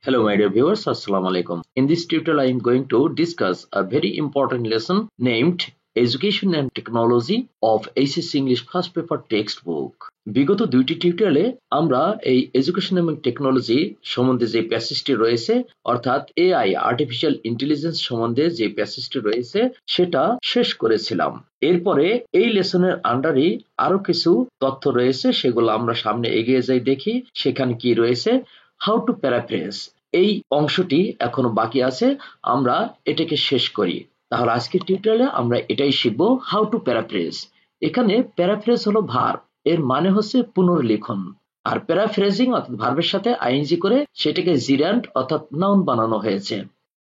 Hello my dear viewers, Assalamu alaikum. In this tutorial I am going to discuss a very important lesson named Education and Technology of HSC English First Paper Textbook. বিগত দুইটি টিউটোরিয়ালে আমরা এই education এবং technology সম্বন্ধে যে প্যাসেজটি রয়েছে অর্থাৎ এআই আর্টিফিশিয়াল ইন্টেলিজেন্স সম্বন্ধে যে প্যাসেজটি রয়েছে সেটা শেষ করেছিলাম। এরপরে এই লেসনের আন্ডারে আরো কিছু তথ্য রয়েছে, সেগুলো আমরা সামনে এগিয়ে যাই দেখি সেখানে কি রয়েছে। হাউ টু প্যারাফ্রেজ এই অংশটি এখনো বাকি আছে, আমরা এটাকে শেষ করি। তাহলে আজকের টিউটোরিয়ালে আমরা এটাই শিখবো, হাউ টু প্যারাফ্রেজ। এখানে প্যারাফ্রেজ হলো ভার্ব, এর মানে হচ্ছে পুনর্লিখন। আর প্যারাফ্রেজিং অর্থাৎ ভার্বের সাথে আইএনজি করে সেটাকে জিরান্ড অর্থাৎ নাউন বানানো হয়েছে।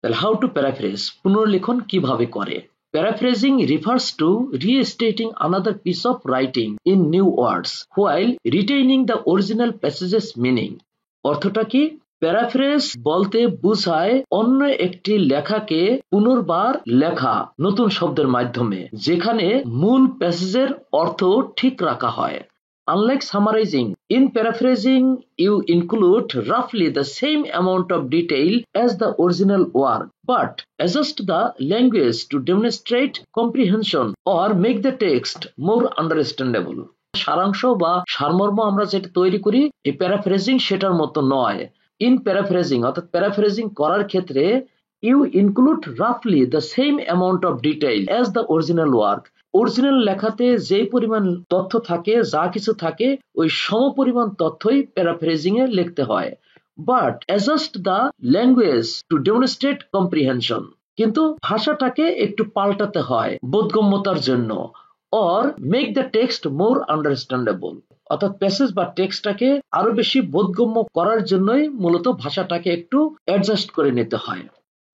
তাহলে হাউ টু প্যারাফ্রেজ, পুনর্লিখন কিভাবে করে। Paraphrasing refers to restating another piece of writing in new words while retaining the original passage's meaning. অর্থটা কি? প্যারাফ্রেজ বলতে বোঝায় অন্য একটি লেখাকে পুনর্বার লেখা নতুন শব্দের মাধ্যমে, যেখানে মূল প্যাসেজের অর্থ ঠিক রাখা হয়। Unlike summarizing, in paraphrasing you include roughly the same amount of detail as the original work, but adjust the language to demonstrate comprehension or make the text more understandable. সারাংশ বা সারমর্ম আমরা যেটা তৈরি করি এই প্যারাফ্রেজিং সেটার মতো নয়। ইন প্যারাফ্রেজিং অর্থাৎ প্যারাফ্রেজিং করার ক্ষেত্রে ইউ ইনক্লুড রাফলি the same amount of detail as the original work. Original লেখাতে যে পরিমাণ তথ্য থাকে, যা কিছু থাকে, ওই সমপরিমাণ তথ্যই প্যারাফ্রেজিং এ লিখতে হয়। But adjust the language to demonstrate comprehension, কিন্তু ভাষাটাকে একটু পাল্টাতে হয় বোধগম্যতার জন্য। Or make the text more understandable, অর্থাৎ প্যাসেজ বা টেক্সটটাকে আরো বেশি বোধগম্য করার জন্যই মূলত ভাষাটাকে একটু অ্যাডজাস্ট করে নিতে হয়।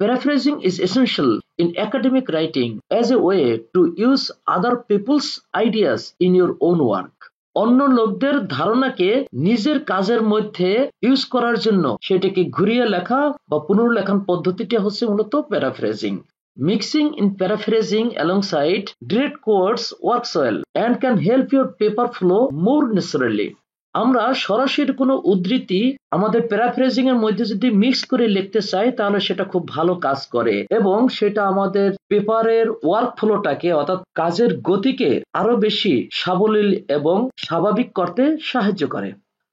Paraphrasing is essential in academic writing as a way to use other people's ideas in your own work. অন্য লোকদের ধারণাকে নিজের কাজের মধ্যে ইউজ করার জন্য সেটাকে ঘুরিয়ে লেখা বা পুনর্লেখন পদ্ধতিটা হচ্ছে মূলত paraphrasing. Mixing in paraphrasing alongside direct quotes works well and can help your paper flow more naturally. আমরা সরাসরি কোনো উদ্ধৃতি আমাদের প্যারাফ্রেজিং এর মধ্যে যদি মিক্স করে লিখতে চাই তাহলে সেটা খুব ভালো কাজ করে এবং সেটা আমাদের পেপারের ওয়ার্ক ফ্লোটাকে অর্থাৎ কাজের গতিকে আরো বেশি সাবলীল এবং স্বাভাবিক করতে সাহায্য করে।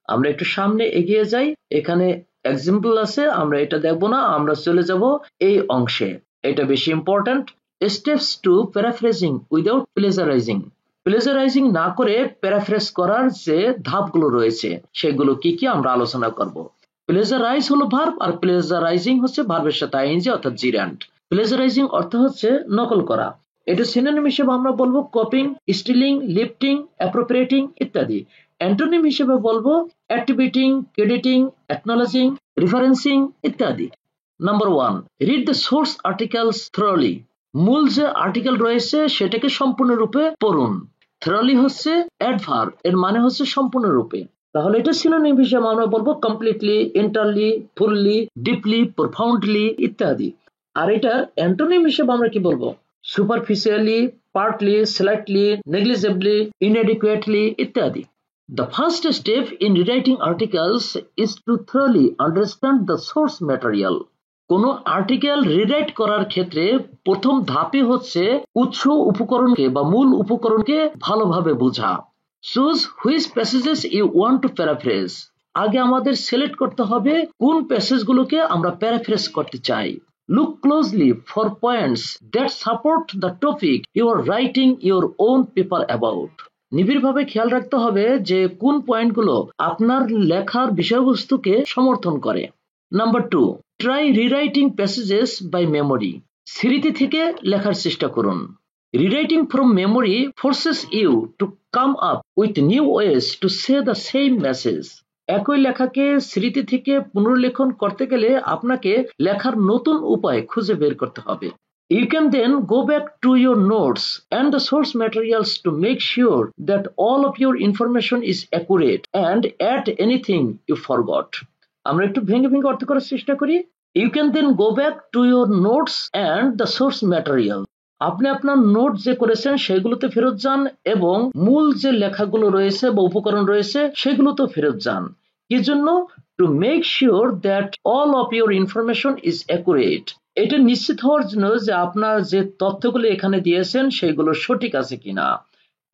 আমরা একটু সামনে এগিয়ে যাই, এখানে এক্সাম্পল আছে, আমরা এটা দেখবো না, আমরা চলে যাব এই অংশে। এটা বেশি important. Steps to paraphrasing without plagiarising. Plagiarising না করে প্যারাফ্রেজ করার যে ধাপগুলো রয়েছে সেগুলো কি কি আমরা আলোচনা করব। প্লেজারাইজ হলো ভার্ব আর প্লেজারাইজিং হচ্ছে ভার্বের সাথে আইএনজি অর্থাৎ জিরান্ড। প্লেজারাইজিং অর্থ হচ্ছে নকল করা। এটা সিনোনিম হিসেবে আমরা বলবো কপিং, স্টিলিং, লিফটিং, অ্যাপ্রোপ্রিয়েটিং ইত্যাদি। অ্যান্টোনিম হিসেবে বলবো অ্যাট্রিবিউটিং, ক্রেডিটিং, অ্যাকনোলেজিং, রিফারেন্সিং ইত্যাদি। Number 1, read the source articles thoroughly. মূল যে আর্টিকেল রয়েছে সেটাকে সম্পূর্ণরূপে পড়ুন। থ্রোলি হচ্ছে অ্যাডভার্ব, এর মানে হচ্ছে সম্পূর্ণরূপে। তাহলে এটা সিনোনিম হিসেবে আমরা বলবো কমপ্লিটলি, এন্টারলি, ফুললি, ডিপলি, প্রফাউন্ডলি ইত্যাদি। আর এটার অ্যান্টোনিম হিসেবে আমরা কি বলবো? সুপারফিশিয়ালি, পার্টলি, স্লাইটলি, নেগলিজেবলি, ইনএডিকুয়েটলি ইত্যাদি। The first step in rewriting articles is to thoroughly understand the source material. কোনো আর্টিকেল রিরাইট করার ক্ষেত্রে প্রথম ধাপই হচ্ছে উৎস উপকরণকে বা মূল উপকরণকে ভালোভাবে বোঝা। Choose which passages you want to paraphrase. আগে আমাদের সিলেক্ট করতে হবে কোন প্যাসেজগুলোকে আমরা প্যারাফ্রেজ করতে চাই। Look closely for points that support the topic you are writing your own paper about. নিবিড়ভাবে খেয়াল রাখতে হবে যে কোন পয়েন্টগুলো আপনার লেখার বিষয়বস্তুকে সমর্থন করে। Number 2, try rewriting passages by memory. স্মৃতি থেকে লেখার চেষ্টা করুন। Rewriting from memory forces you to come up with new ways to say the same message. একই লেখাকে স্মৃতি থেকে পুনর্লেখন করতে গেলে আপনাকে লেখার নতুন উপায় খুঁজে বের করতে হবে। You can then go back to your notes and the source materials to make sure that all of your information is accurate and add anything you forgot. আমরা একটু ভেঙে ভেঙে অর্থ করার চেষ্টা করি। You can then go back to your notes and the source material. আপনি আপনার নোট যে করেছেন সেগুলোতে ফেরত যান এবং মূল যে লেখাগুলো রয়েছে বা উপকরণ রয়েছে সেগুলোতে ফেরত যান। কি জন্য? to make sure that all of your information is accurate. এটা নিশ্চিত হওয়ার জন্য যে আপনার যে তথ্যগুলো এখানে দিয়েছেন সেগুলো সঠিক আছে কিনা।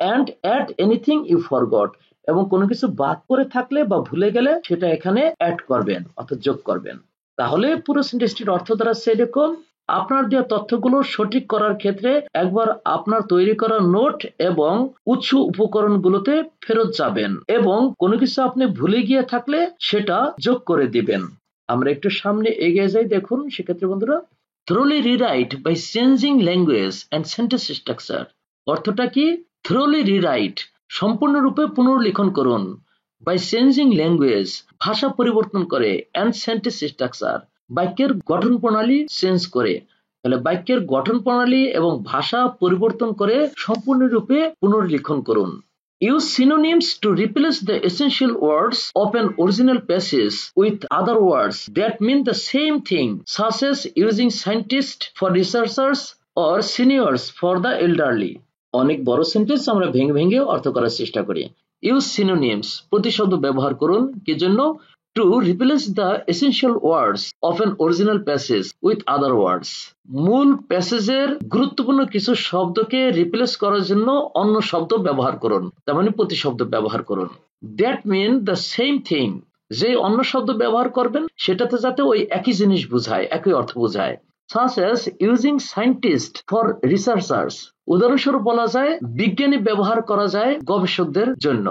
and add anything you forgot, এবং কোনো কিছু বাদ পড়ে থাকলে বা ভুলে গেলে সেটা এখানে অ্যাড করবেন অর্থাৎ যোগ করবেন। তাহলে পুরো সেন্টেন্সটির অর্থ দাঁড়াচ্ছে এরকম: আপনার দেওয়া তথ্যগুলো সঠিক করার ক্ষেত্রে একবার আপনার তৈরি করা নোট এবং উৎস উপকরণগুলোতে ফেরত যাবেন এবং কোনো কিছু আপনি ভুলে গিয়ে থাকলে সেটা যোগ করে দিবেন। আমরা একটু সামনে এগিয়ে যাই, দেখুন সেক্ষেত্রে বন্ধুরা, thoroughly rewrite by changing language and sentence structure। অর্থটা কি? thoroughly rewrite সম্পূর্ণরূপে পুনর্লিখন করুন, by changing language ভাষা পরিবর্তন করে, and sentence structure বাক্যের গঠন প্রণালী চেঞ্জ করে। তাহলে বাক্যের গঠন প্রণালী এবং ভাষা পরিবর্তন করে সম্পূর্ণরূপে পুনর্লিখন করুন। Use synonyms to replace the essential words of an original passage with other words that mean the same thing, such as using scientists for researchers or seniors for the elderly। অনেক বড় সেন্টেন্স আমরা ভেঙে ভেঙে অর্থ করার চেষ্টা করি। Use synonyms প্রতিশব্দ ব্যবহার করুন, কি জন্য? To replace the essential words of an original passage with other words। মূল প্যাসেজের গুরুত্বপূর্ণ কিছু শব্দকে রিপ্লেস করার জন্য অন্য শব্দ ব্যবহার করুন, তার মানে প্রতিশব্দ ব্যবহার করুন। That mean the same thing, যে অন্য শব্দ ব্যবহার করবেন সেটাতে যাতে ওই একই জিনিস বোঝায়, একই অর্থ বোঝায়। Such as using scientists for researchers, উদাহরণস্বরূপ বলা যায় বিজ্ঞানী ব্যবহার করা যায় গবেষকদের জন্য।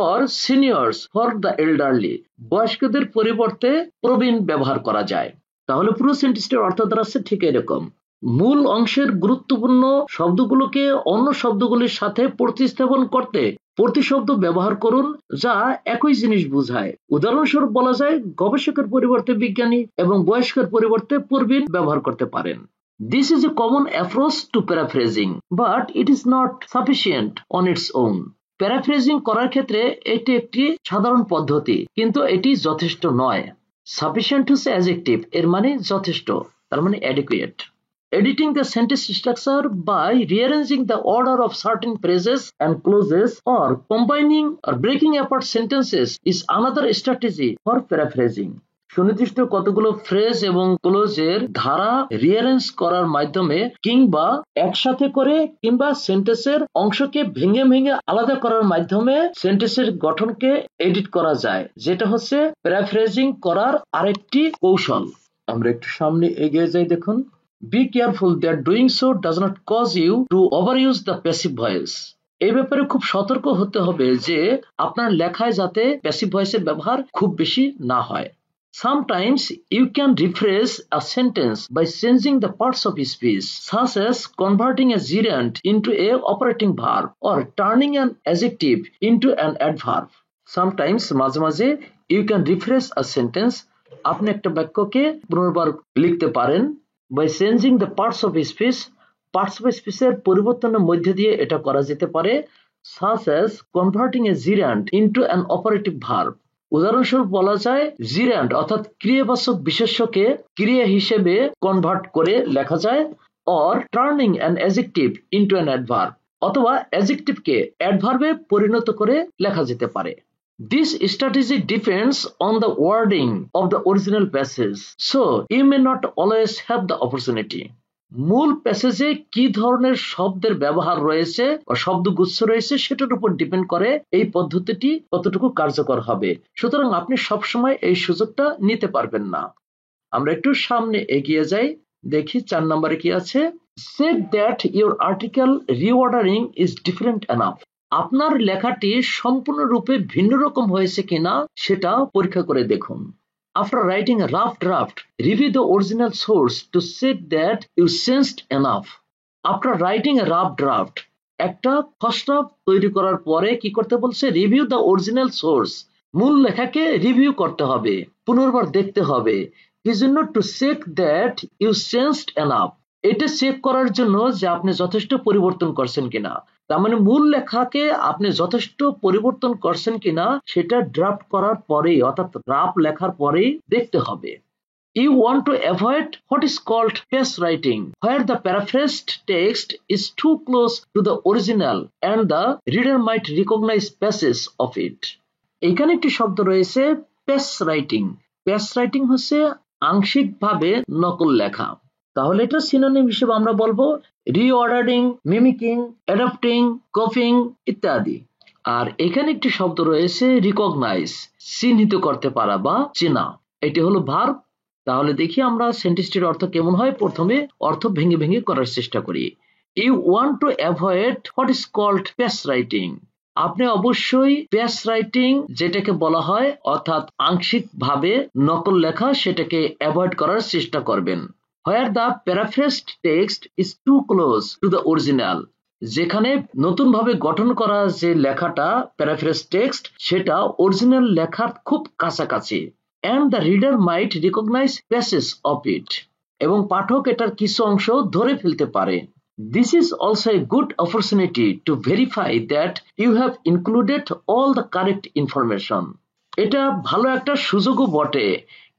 or seniors for the elderly, বয়স্কদের পরিবর্তে প্রবীণ ব্যবহার করা যায়। তাহলে পুরো সেন্টেন্সটির অর্থ দাঁড়াচ্ছে ঠিক এরকম: মূল অংশের গুরুত্বপূর্ণ শব্দগুলোকে অন্য শব্দগুলির সাথে প্রতিস্থাপন করতে প্রতিশব্দ ব্যবহার করুন যা একই জিনিস বোঝায়। উদাহরণস্বরূপ বলা যায় গবেষকের পরিবর্তে বিজ্ঞানী এবং বয়স্কের পরিবর্তে প্রবীণ ব্যবহার করতে পারেন। This is a common approach to paraphrasing, but it is not sufficient on its own। Paraphrasing করার ক্ষেত্রে এটি একটি সাধারণ পদ্ধতি, কিন্তু এটি যথেষ্ট নয়। সাফিসিয়েন্ট হচ্ছে অ্যাডজেক্টিভ, এর মানে যথেষ্ট, তার মানে adequate. Editing the sentence structure by rearranging the order of certain phrases and clauses or combining or breaking apart sentences is another strategy for paraphrasing। সুনির্দিষ্ট কতগুলো ফ্রেজ এবং ক্লোজের ধারা রিঅ্যারেঞ্জ করার মাধ্যমে কিংবা একসাথে করে কিংবা সেন্টেন্সের অংশকে ভেঙে ভেঙে আলাদা করার মাধ্যমে সেন্টেন্সের গঠনকে এডিট করা যায়, যেটা হচ্ছে প্যারাফ্রেজিং করার আরেকটি কৌশল। আমরা একটু সামনে এগিয়ে যাই, দেখুন, Be careful that doing so does not cause you to overuse the passive voice। এই ব্যাপারে খুব সতর্ক হতে হবে যে আপনার লেখায় যাতে প্যাসিভ ভয়েসের ব্যবহার খুব বেশি না হয়। Sometimes you can rephrase a sentence by changing the parts of speech, such as converting a gerund into a operating verb or turning an adjective into an adverb। Sometimes মাঝে মাঝে you can rephrase a sentence, আপনি একটা বাক্যকে পুনর্বার লিখতে পারেন by changing the parts of speech, parts of speech এর পরিবর্তনের মধ্যে দিয়ে এটা করা যেতে পারে, such as converting a gerund into an operative verb। উদাহরণস্বরূপ বলা যায় জিরান্ড অর্থাৎ ক্রিয়াবাচক বিশেষ্যকে ক্রিয়া হিসেবে কনভার্ট করে লেখা যায়, or turning an adjective into an adverb, অথবা অ্যাডজেক্টিভকে অ্যাডভার্বে পরিণত করে লেখা যেতে পারে। This strategy depends on the wording of the original passage, so you may not always have the opportunity। মূল প্যাসেজে কি ধরনের শব্দের ব্যবহার রয়েছে বা শব্দগুচ্ছ রয়েছে সেটার উপর ডিপেন্ড করে এই পদ্ধতিটি কতটুকু কার্যকর হবে, সুতরাং আপনি সবসময় এই সুযোগটা নিতে পারবেন না। আমরা একটু সামনে এগিয়ে যাই, দেখি 4 নম্বরে কি আছে। Check that your article reordering is different enough। আপনার লেখাটি সম্পূর্ণরূপে ভিন্ন রকম হয়েছে কিনা সেটা পরীক্ষা করে দেখুন। After writing a rough draft, review the original source to check that you changed enough। After writing a rough draft, একটা খসড়া তৈরি করার পরে কি করতে বলছে? রিভিউ দ্য অরিজিনাল সোর্স, মূল লেখাকে রিভিউ করতে হবে, পুনর্বার দেখতে হবে। কি জন্য? To check that you changed enough, এটা চেক করার জন্য যে আপনি যথেষ্ট পরিবর্তন করছেন কিনা। তার মানে মূল লেখাকে আপনি যথেষ্ট পরিবর্তন করছেন কিনা সেটা ড্রাফট করার পরেই, অর্থাৎ রাফ লেখার পরেই দেখতে হবে। You want to avoid what is called paste writing, where the paraphrased text is too close to the original and the reader might recognize passages of it। এখানে একটি শব্দ রয়েছে পেস রাইটিং। পেস রাইটিং হচ্ছে আংশিকভাবে নকল লেখা। তাহলে এটা সিনোনিম হিসেবে আমরা বলবো রিঅর্ডারিং, মিমিকিং, অ্যাডাপ্টিং, কপিং ইত্যাদি। আর এখানে একটি শব্দ রয়েছে রিকগনাইজ, চিহ্নিত করতে পারা বা চেনা। এটি হলো ভার্ব। তাহলে দেখি আমরা সেন্টেন্সটির অর্থ কেমন হয়। প্রথমে অর্থ ভেঙে ভেঙে করার চেষ্টা করি। You want to avoid what is called pace writing. আপনি অবশ্যই পেস রাইটিং যেটাকে বলা হয় অর্থাৎ আংশিকভাবে নকল লেখা সেটাকে অ্যাভয়েড করার চেষ্টা করবেন। Where the paraphrased text is too close to the original, যেখানে নতুন ভাবে গঠন করা যে লেখাটা প্যারাফ্রেজ টেক্সট সেটা অরিজিনাল লেখার খুব কাছাকাছি। and the reader might recognize passages of it, এবং পাঠক এটার কিছু অংশ ধরে ফেলতে পারে। This is also a good opportunity to verify that you have included all the correct information. এটা ভালো একটা সুযোগও বটে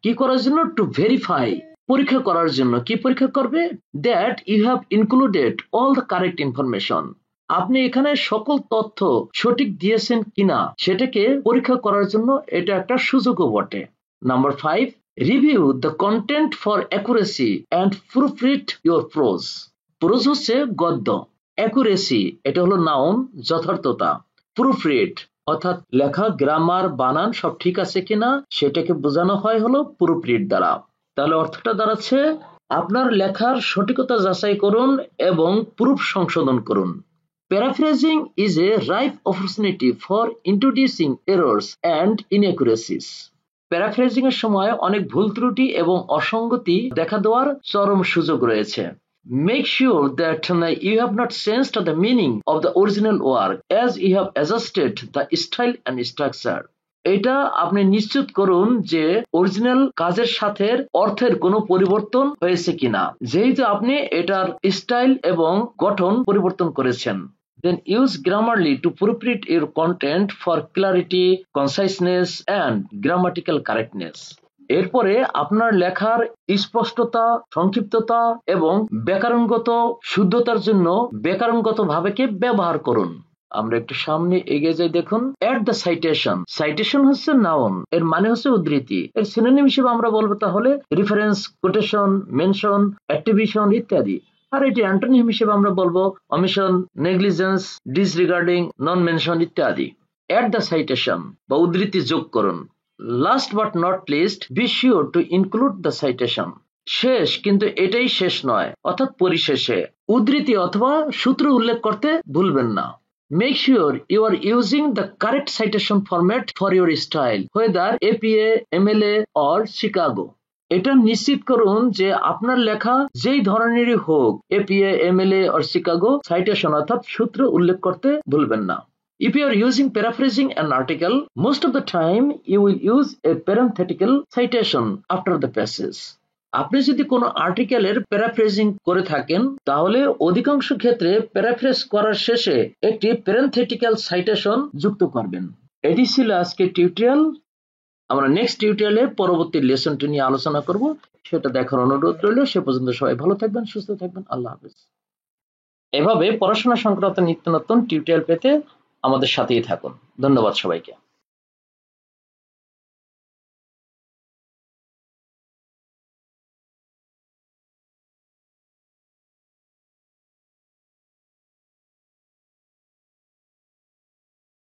কি করার জন্য, টু ভেরিফাই, পরীক্ষা করার জন্য। কি পরীক্ষা করবে? That you have included all the correct information, আপনি এখানে সকল তথ্য সঠিক দিয়েছেন কিনা সেটাকে পরীক্ষা করার জন্য এটা একটা সুযোগও বটে। Number 5, review the content for accuracy and proofread your pros. Pros হচ্ছে গদ্য, অ্যাকুরেসি এটা হলো নাউন, যথার্থতা, প্রুফরিড অর্থাৎ লেখা গ্রামার বানান সব ঠিক আছে কিনা সেটাকে বোঝানো হয় হলো প্রুফরিড দ্বারা। তাহলে অর্থটা দাঁড়াচ্ছে আপনার লেখার সঠিকতা যাচাই করুন এবং প্রুফ সংশোধন করুন। Paraphrasing is a ripe opportunity for introducing errors and inaccuracies. Paraphrasing এর সময় অনেক ভুল ত্রুটি এবং অসঙ্গতি দেখা দেওয়ার চরম সুযোগ রয়েছে। Make sure that you have not changed the meaning of the original work as you have adjusted the style and structure. এটা আপনি নিশ্চিত করুন যে অরিজিনাল কাজের সাথে অর্থের কোনো পরিবর্তন হয়েছে কিনা, যেহেতু আপনি এটার স্টাইল এবং গঠন পরিবর্তন করেছেন। Then use Grammarly to proofread your content for clarity, conciseness and grammatical correctness. এরপরে আপনার লেখার স্পষ্টতা, সংক্ষিপ্ততা এবং ব্যাকরণগত শুদ্ধতার জন্য ব্যাকরণগত ভাবেকে ব্যবহার করুন। আমরা একটু সামনে এগিয়ে যাই। দেখুন, এট দ্য সাইটেশন। সাইটেশন হচ্ছে নাউন, এর মানে হচ্ছে উদ্ধৃতি। এর সিনোনিম হিসেবে আমরা বলবো তাহলে রেফারেন্স, কোটেশন, মেনশন, অ্যাট্রিবিউশন ইত্যাদি। আর এটি অ্যান্টোনিম হিসেবে আমরা বলবো অমিশন, নেগলিজেন্স, ডিসরিগার্ডিং, নন মেনশন ইত্যাদি। এট দ্য সাইটেশন বা উদ্ধৃতি যোগ করুন। Last but not list, be sure to include the citation. শেষ কিন্তু এটাই শেষ নয়, অর্থাৎ পরিশেষে উদ্ধৃতি অথবা সূত্র উল্লেখ করতে ভুলবেন না। Make sure you are using the correct citation format for your style, whether APA, MLA or Chicago. এটা নিশ্চিত করুন যে আপনার লেখা যেই ধরনেরই হোক, APA, MLA or Chicago, citation অর্থাৎ সূত্র উল্লেখ করতে ভুলবেন না। If you are using paraphrasing an article, most of the time you will use a parenthetical citation after the passage. আপনি যদি কোনো আর্টিকেলের প্যারাফ্রেজিং করে থাকেন তাহলে অধিকাংশ ক্ষেত্রে প্যারাফ্রেজ করার শেষে একটি প্যারেনথেটিক্যাল সাইটেশন যুক্ত করবেন। এটি ছিল আজকের টিউটোরিয়াল। আমরা নেক্সট টিউটোরিয়ালে পরবর্তী লেসনটি নিয়ে আলোচনা করব, সেটা দেখার অনুরোধ রইল। সে পর্যন্ত সবাই ভালো থাকবেন, সুস্থ থাকবেন। আল্লাহ হাফেজ। এভাবে পড়াশোনা সংক্রান্ত নিত্য নতুন টিউটোরিয়াল পেতে আমাদের সাথেই থাকুন। ধন্যবাদ সবাইকে।